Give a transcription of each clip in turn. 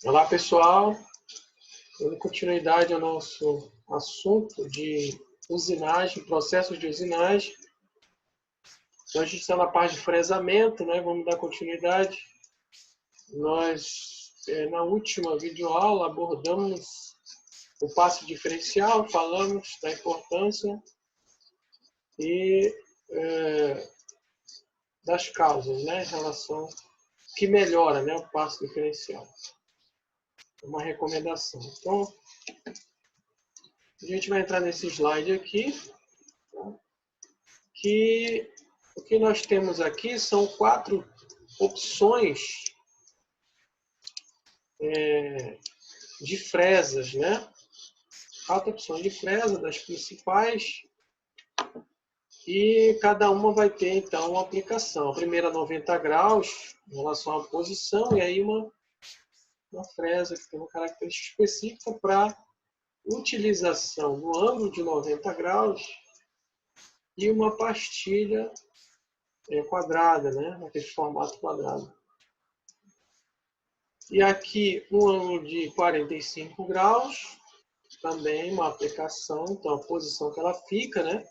Olá, pessoal. Dando continuidade ao nosso assunto de usinagem, processos de usinagem. Então, a gente está na parte de fresamento, né? Vamos dar continuidade. Nós, na última videoaula, abordamos o passo diferencial, falamos da importância e das causas, né? Em relação que melhora, né? O passo diferencial. Uma recomendação. Então, a gente vai entrar nesse slide aqui, tá? Que o que nós temos aqui são 4 opções de fresas, né? 4 opções de fresa, das principais, e cada uma vai ter, então, uma aplicação. A primeira 90 graus, em relação à posição, e aí uma fresa que tem uma característica específica para utilização no ângulo de 90 graus e uma pastilha quadrada, né? Naquele formato quadrado. E aqui um ângulo de 45 graus, também uma aplicação, então a posição que ela fica, né?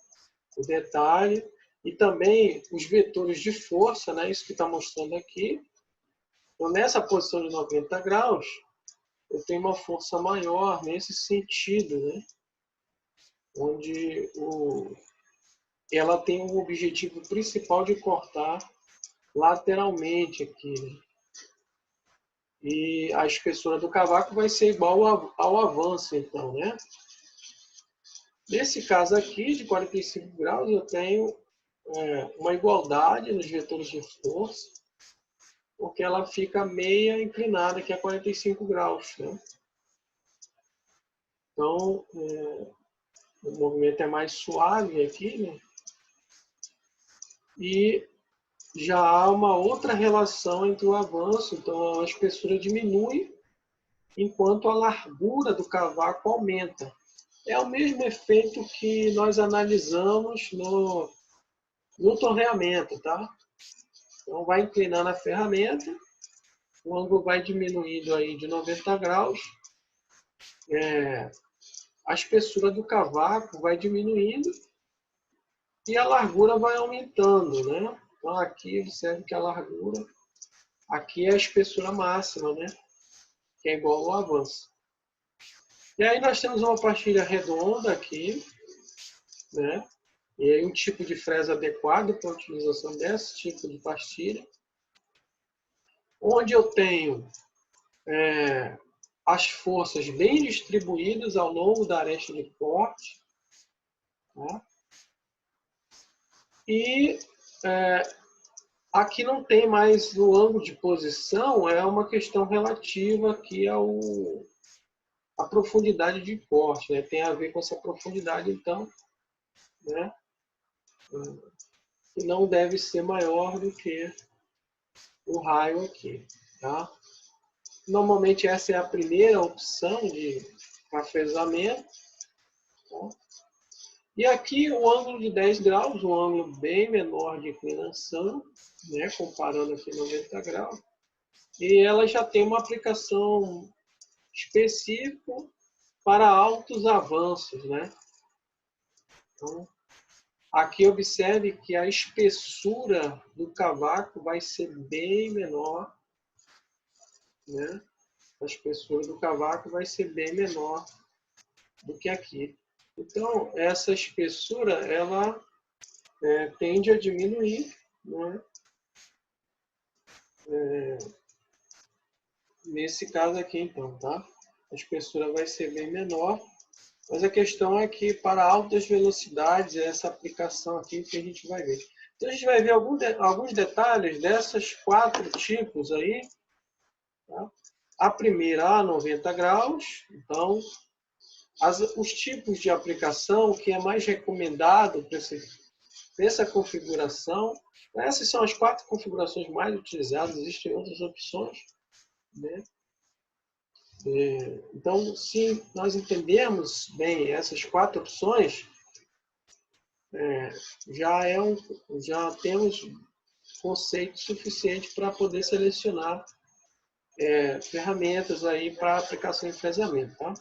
O detalhe, e também os vetores de força, né? Isso que está mostrando aqui. Então, nessa posição de 90 graus, eu tenho uma força maior nesse sentido, né? Onde ela tem o objetivo principal de cortar lateralmente aqui, né? E a espessura do cavaco vai ser igual ao avanço, então, né? Nesse caso aqui, de 45 graus, eu tenho uma igualdade nos vetores de força, porque ela fica meia inclinada, que é 45 graus, né? Então, o movimento é mais suave aqui, né? E já há uma outra relação entre o avanço, então a espessura diminui, enquanto a largura do cavaco aumenta. É o mesmo efeito que nós analisamos no torneamento, tá? Então, vai inclinando a ferramenta, o ângulo vai diminuindo aí de 90 graus, a espessura do cavaco vai diminuindo e a largura vai aumentando, né? Então, aqui, observe que a largura, aqui é a espessura máxima, né? Que é igual ao avanço. E aí nós temos uma pastilha redonda aqui, né? E aí um tipo de fresa adequado para a utilização desse tipo de pastilha, onde eu tenho as forças bem distribuídas ao longo da aresta de corte, né? E aqui não tem mais o ângulo de posição, é uma questão relativa aqui à profundidade de corte, né? Tem a ver com essa profundidade, então, né? Que não deve ser maior do que o raio aqui, tá? Normalmente essa é a primeira opção de afresamento, tá? E aqui o ângulo de 10 graus, um ângulo bem menor de inclinação, né? Comparando aqui 90 graus. E ela já tem uma aplicação específica para altos avanços, né? Então, aqui observe que a espessura do cavaco vai ser bem menor, né? A espessura do cavaco vai ser bem menor do que aqui. Então, essa espessura, ela tende a diminuir, né? Nesse caso aqui, então, tá? A espessura vai ser bem menor, mas a questão é que para altas velocidades, é essa aplicação aqui que a gente vai ver. Então, a gente vai ver alguns detalhes dessas 4 tipos aí, tá? A primeira a 90 graus, então, os tipos de aplicação, o que é mais recomendado para essa configuração, essas são as 4 configurações mais utilizadas, existem outras opções, né? Então, se nós entendermos bem essas 4 opções, já temos conceito suficiente para poder selecionar ferramentas aí para aplicação em fresamento, tá?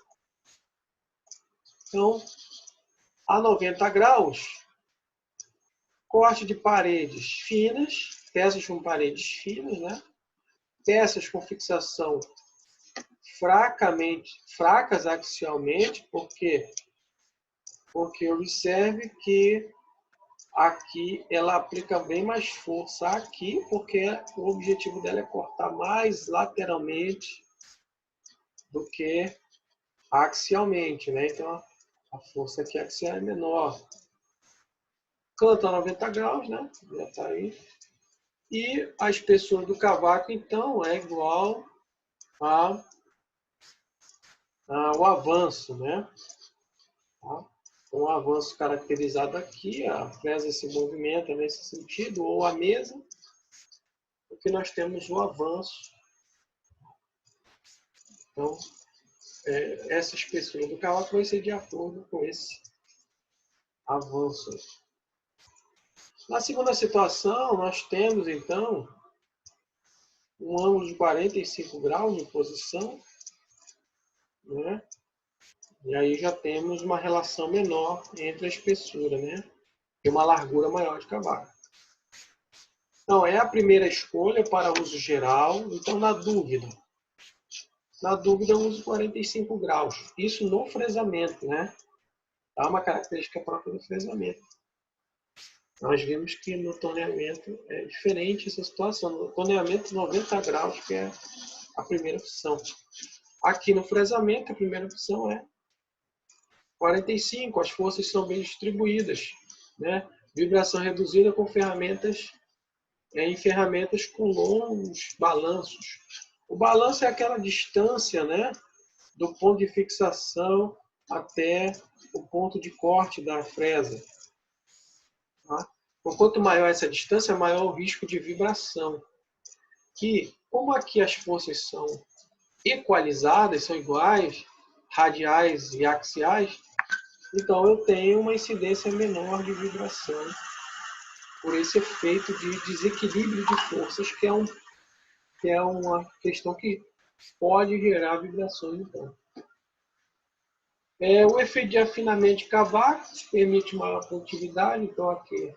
Então, a 90 graus, corte de paredes finas, peças com paredes finas, né? Peças com fixação fracas axialmente, porque observe que aqui ela aplica bem mais força aqui, porque o objetivo dela é cortar mais lateralmente do que axialmente, né? Então a força aqui axial é menor. Canto a 90 graus, né? Já está aí. E a espessura do cavaco, então, é igual ao avanço, né? Tá? Um avanço caracterizado aqui, a fresa se movimenta nesse sentido, ou a mesa, porque nós temos o avanço. Então, essa espessura do cavaco vai ser de acordo com esse avanço. Na segunda situação, nós temos, então, um ângulo de 45 graus de posição, né? E aí já temos uma relação menor entre a espessura, né? E uma largura maior de cavaco. Então, é a primeira escolha para uso geral. Então, na dúvida eu uso 45 graus. Isso no fresamento, né? Tá uma característica própria do fresamento. Nós vimos que no torneamento é diferente essa situação. No torneamento, 90 graus, que é a primeira opção. Aqui no fresamento, a primeira opção é 45, as forças são bem distribuídas, né? Vibração reduzida com ferramentas, em ferramentas com longos balanços. O balanço é aquela distância, né, do ponto de fixação até o ponto de corte da fresa. Tá? Então, quanto maior essa distância, maior o risco de vibração. Que, como aqui as forças são equalizadas, são iguais, radiais e axiais, então eu tenho uma incidência menor de vibração por esse efeito de desequilíbrio de forças, que é uma questão que pode gerar vibrações. Então, o efeito de afinamento de cavaco permite maior condutividade. Então, aqui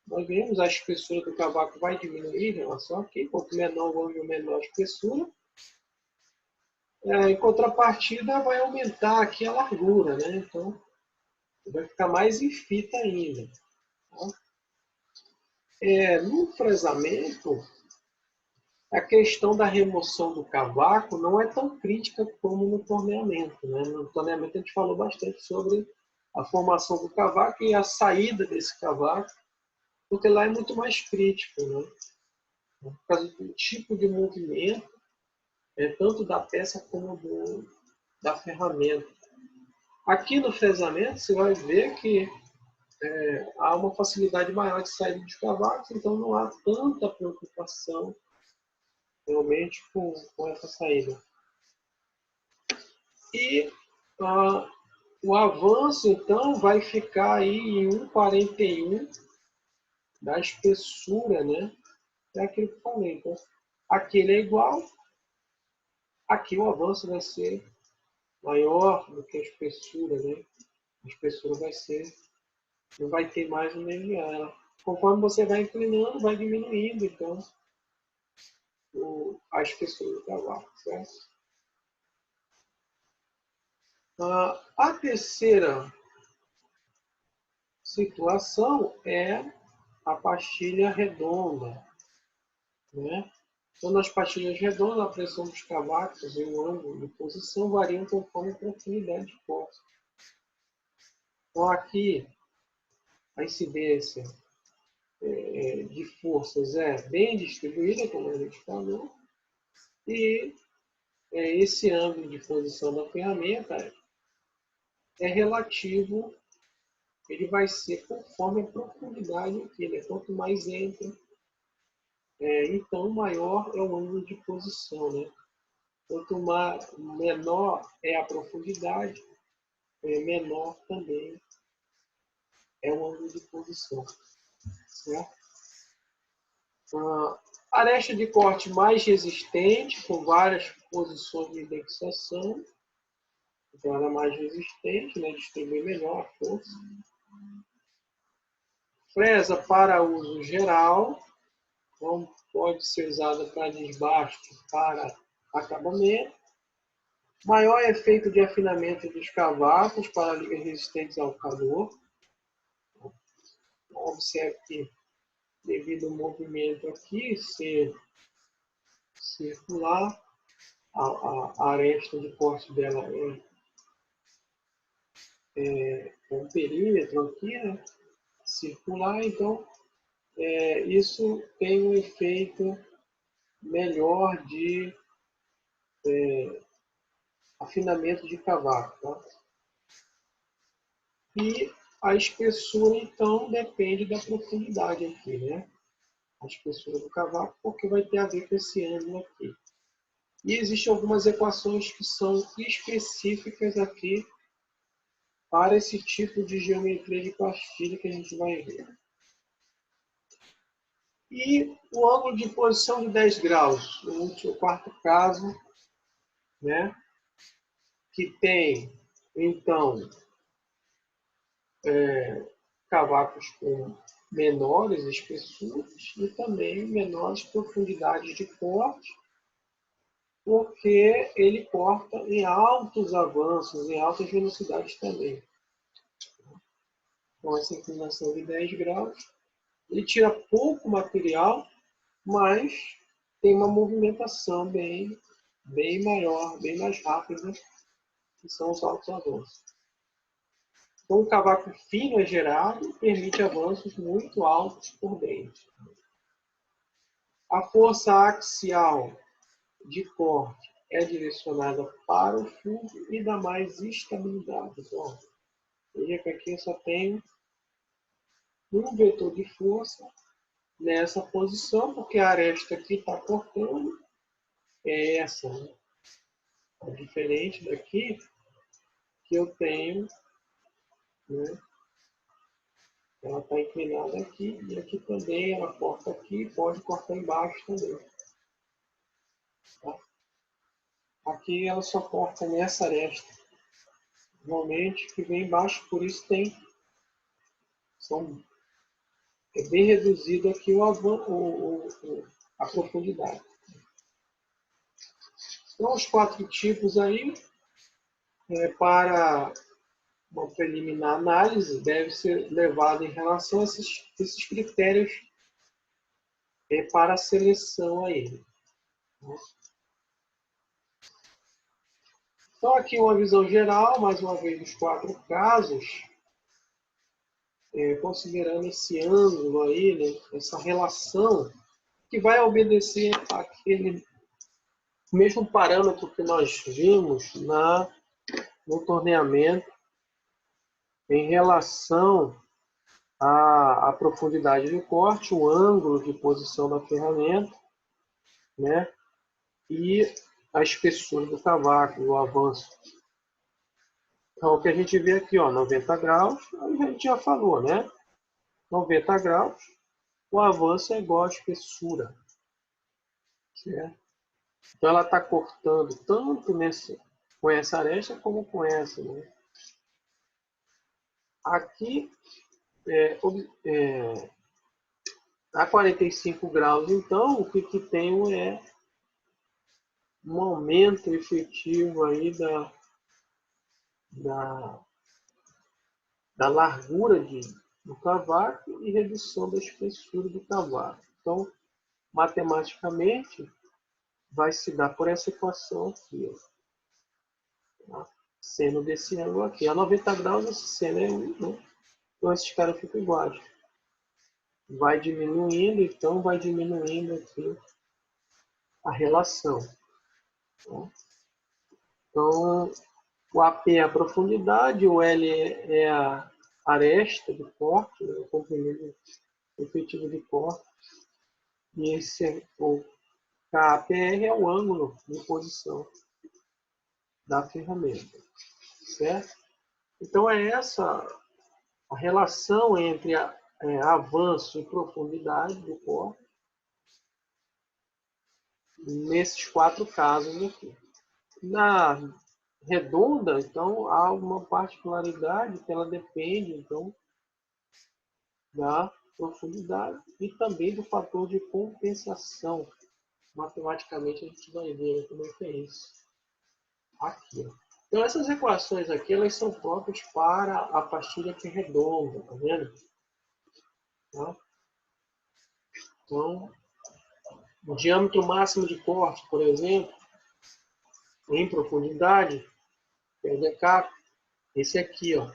nós vemos a espessura do cavaco vai diminuir em relação aqui. Quanto menor o ângulo, menor a espessura. Em contrapartida, vai aumentar aqui a largura, né? Então, vai ficar mais em fita ainda. Tá? No fresamento, a questão da remoção do cavaco não é tão crítica como no torneamento, né? No torneamento a gente falou bastante sobre a formação do cavaco e a saída desse cavaco, porque lá é muito mais crítico, né? Por causa do tipo de movimento, tanto da peça como da ferramenta. Aqui no fresamento você vai ver que há uma facilidade maior de saída de cavacos, então não há tanta preocupação realmente com essa saída. E o avanço, então, vai ficar aí em 1,41 da espessura, né? É aquilo que eu falei. Então, aqui ele é igual, aqui o avanço vai ser maior do que a espessura, né? A espessura não vai ter mais o linear. Conforme você vai inclinando, vai diminuindo, então, a espessura do cavaco, certo? A terceira situação é a pastilha redonda, né? Então, nas pastilhas redondas, a pressão dos cavacos e o ângulo de posição variam conforme a profundidade de corte. Então, aqui, a incidência de forças é bem distribuída, como a gente falou, e esse ângulo de posição da ferramenta é relativo, ele vai ser conforme a profundidade aqui, né? Quanto mais entra, então maior é o ângulo de posição, né? Quanto menor é a profundidade, menor também é o ângulo de posição, certo? Aresta de corte mais resistente, com várias posições de indexação. Então, ela é mais resistente, né? Distribui melhor a força. Fresa para uso geral. Então, pode ser usada para desbaste, para acabamento. Maior efeito de afinamento dos cavacos para ligas resistentes ao calor. Observe que, devido ao movimento aqui ser circular, a aresta de corte dela é um perímetro aqui, né? Circular, então isso tem um efeito melhor de afinamento de cavaco. Tá? E a espessura, então, depende da profundidade aqui, né? A espessura do cavaco, porque vai ter a ver com esse ângulo aqui. E existem algumas equações que são específicas aqui para esse tipo de geometria de pastilha que a gente vai ver. E o ângulo de posição de 10 graus, o quarto caso, né? Que tem, então, cavacos com menores espessuras e também menores profundidades de corte, porque ele corta em altos avanços, em altas velocidades também. Com essa inclinação de 10 graus, ele tira pouco material, mas tem uma movimentação bem maior, bem mais rápida, que são os altos avanços. Então, o cavaco fino é gerado e permite avanços muito altos por dentro. A força axial de corte é direcionada para o fundo e dá mais estabilidade. Então, veja que aqui eu só tenho um vetor de força nessa posição, porque a aresta aqui está cortando, é essa. Né? É diferente daqui, que eu tenho, né? Ela está inclinada aqui, e aqui também ela corta aqui, pode cortar embaixo também. Tá? Aqui ela só corta nessa aresta, normalmente, que vem embaixo, por isso é bem reduzido aqui a profundidade. Então, os 4 tipos aí, para uma preliminar análise, deve ser levado em relação a esses critérios para a seleção aí. Né? Então, aqui uma visão geral, mais uma vez, dos 4 casos, considerando esse ângulo aí, né, essa relação, que vai obedecer àquele mesmo parâmetro que nós vimos no torneamento em relação à profundidade de corte, o ângulo de posição da ferramenta, né, e a espessura do cavaco, o avanço. Então, o que a gente vê aqui, ó, 90 graus, a gente já falou, né? 90 graus, o avanço é igual à espessura. Certo? Então, ela está cortando tanto com essa aresta como com essa. Né? Aqui, a 45 graus, então, o que tem é um aumento efetivo aí da largura do cavaco e redução da espessura do cavaco. Então, matematicamente, vai se dar por essa equação aqui. Ó, tá? Seno desse ângulo aqui. A 90 graus, esse seno é 1, né? Então, esses caras ficam iguais. Vai diminuindo, então vai diminuindo aqui a relação. Tá? Então, o AP é a profundidade, o L é a aresta do corte, né? O comprimento efetivo de corte. E o KPR é o ângulo de posição da ferramenta. Certo? Então, é essa a relação entre avanço e profundidade do corte nesses 4 casos aqui. Na redonda, então, há uma particularidade que ela depende, então, da profundidade e também do fator de compensação. Matematicamente, a gente vai ver como é que é isso aqui. Então, essas equações aqui, elas são próprias para a pastilha que é redonda, tá vendo? Tá? Então, o diâmetro máximo de corte, por exemplo, em profundidade, que é o DK, esse aqui, ó,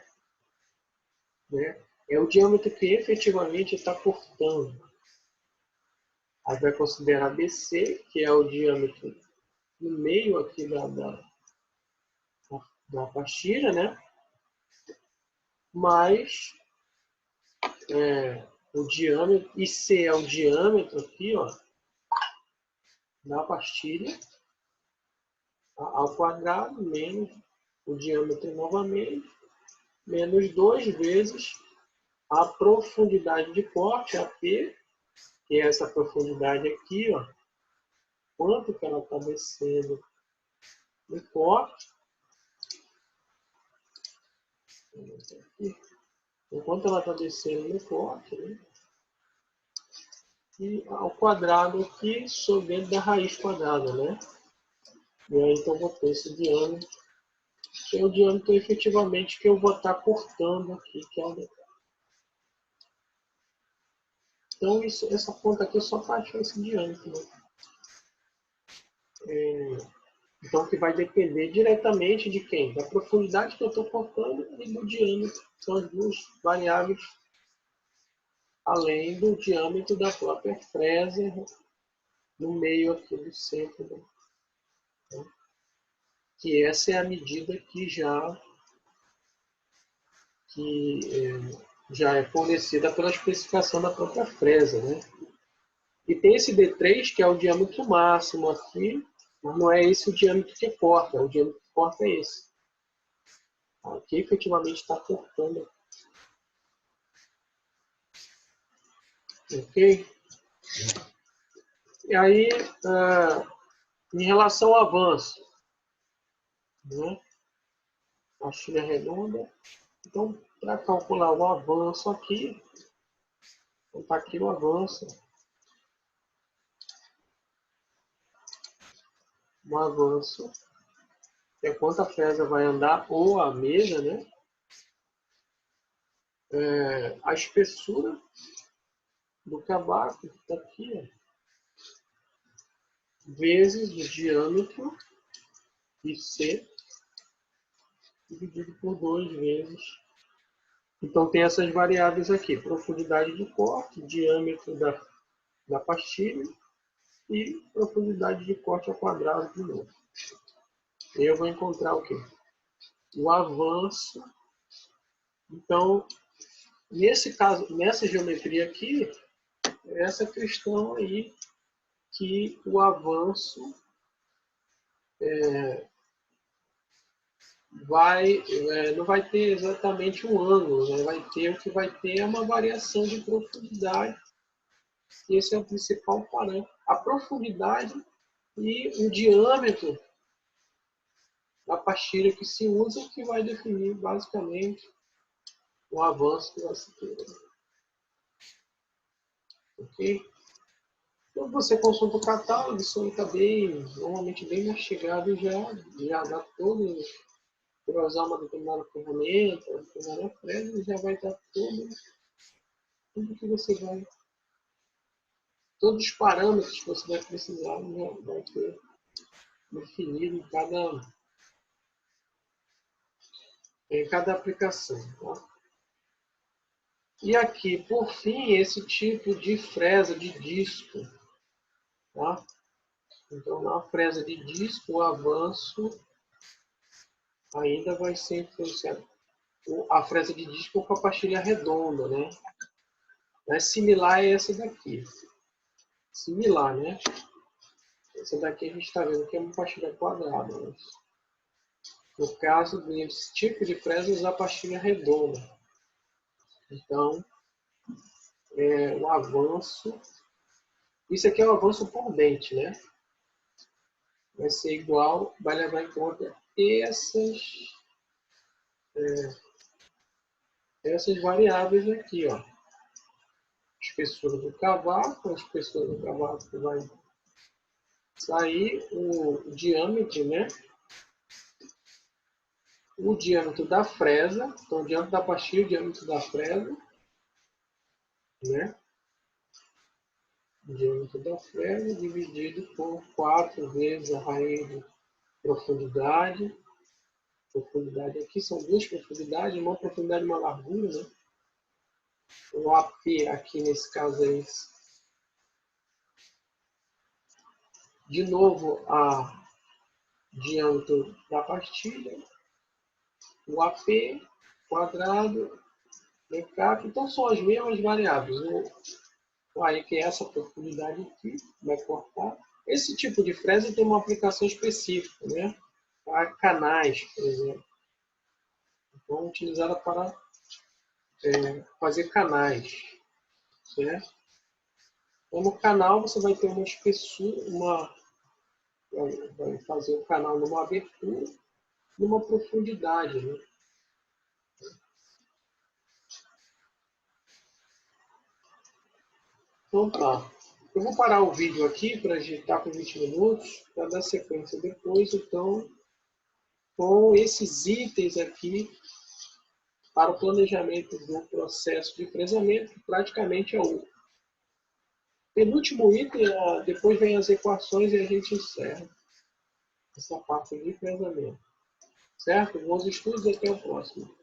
né? É o diâmetro que efetivamente está cortando. Aí vai considerar BC, que é o diâmetro no meio aqui da pastilha, né? Mais o diâmetro, IC é o diâmetro aqui, ó, da pastilha, ao quadrado, menos o diâmetro novamente, menos 2 vezes a profundidade de corte, AP, que é essa profundidade aqui, ó, quanto que ela está descendo no corte, enquanto ela está descendo no corte, né? E ao quadrado aqui, sobre dentro da raiz quadrada, né? E aí, então, vou ter esse diâmetro, que é o diâmetro efetivamente que eu vou estar cortando aqui, que é o DK. Então, essa conta aqui é só para achar esse diâmetro, né? Então, que vai depender diretamente de quem? Da profundidade que eu estou cortando e do diâmetro. São as duas variáveis, além do diâmetro da própria fresa no meio aqui do centro. Né? Que essa é a medida que já é fornecida pela especificação da própria fresa. Né? E tem esse D3, que é o diâmetro máximo aqui, mas não é esse o diâmetro que corta, o diâmetro que corta é esse. Aqui efetivamente está cortando. Ok? E aí, em relação ao avanço, né? Pastilha redonda. Então, para calcular o avanço aqui, está aqui o avanço. O avanço é quanto a fresa vai andar, ou a mesa, né? A espessura do cavaco está aqui, ó, vezes o diâmetro IC dividido por 2 vezes. Então tem essas variáveis aqui, profundidade de corte, diâmetro da pastilha e profundidade de corte ao quadrado de novo. Eu vou encontrar o quê? O avanço. Então, nesse caso, nessa geometria aqui, essa questão aí que o avanço não vai ter exatamente um ângulo, né? O que vai ter é uma variação de profundidade. E esse é o principal parâmetro. A profundidade e o diâmetro da pastilha que se usa, que vai definir basicamente o avanço que vai se ter. Ok? Quando você consulta o catálogo, isso aí está normalmente bem mastigado e já dá todo, para usar uma determinada ferramenta, uma determinada fresa, já vai dar tudo que você vai, todos os parâmetros que você vai precisar, já vai ter definido em cada aplicação. Tá? E aqui, por fim, esse tipo de fresa de disco. Tá? Então, na fresa de disco, o avanço ainda vai ser influenciado. A fresa de disco com a pastilha redonda, né? É similar a essa daqui. Similar, né? Essa daqui a gente está vendo que é uma pastilha quadrada. Né? No caso desse tipo de fresa, usar pastilha redonda. Então, o avanço... Isso aqui é o avanço por dente, né? vai ser igual, vai levar em conta essas variáveis aqui, ó. Espessura do cavaco, a espessura do cavaco que vai sair, o diâmetro, né? O diâmetro da fresa, então o diâmetro da pastilha, o diâmetro da fresa, né? O diâmetro da fresa dividido por 4 vezes a raiz de profundidade. Profundidade aqui são duas profundidades, uma profundidade e uma largura, né? O AP aqui nesse caso é esse. De novo, a diâmetro da pastilha, o AP quadrado, decap, então são as mesmas variáveis. Aí que é essa profundidade aqui, vai cortar. Esse tipo de fresa tem uma aplicação específica, né? Para canais, por exemplo. Então, utilizada para fazer canais, certo? Então, no canal você vai ter uma espessura, vai fazer o canal numa abertura, numa profundidade, né? Então tá. Eu vou parar o vídeo aqui para a gente estar com 20 minutos, para dar sequência depois, então, com esses itens aqui para o planejamento do processo de fresamento, que praticamente é o penúltimo item, depois vem as equações e a gente encerra essa parte de fresamento. Certo? Bons estudos e até o próximo.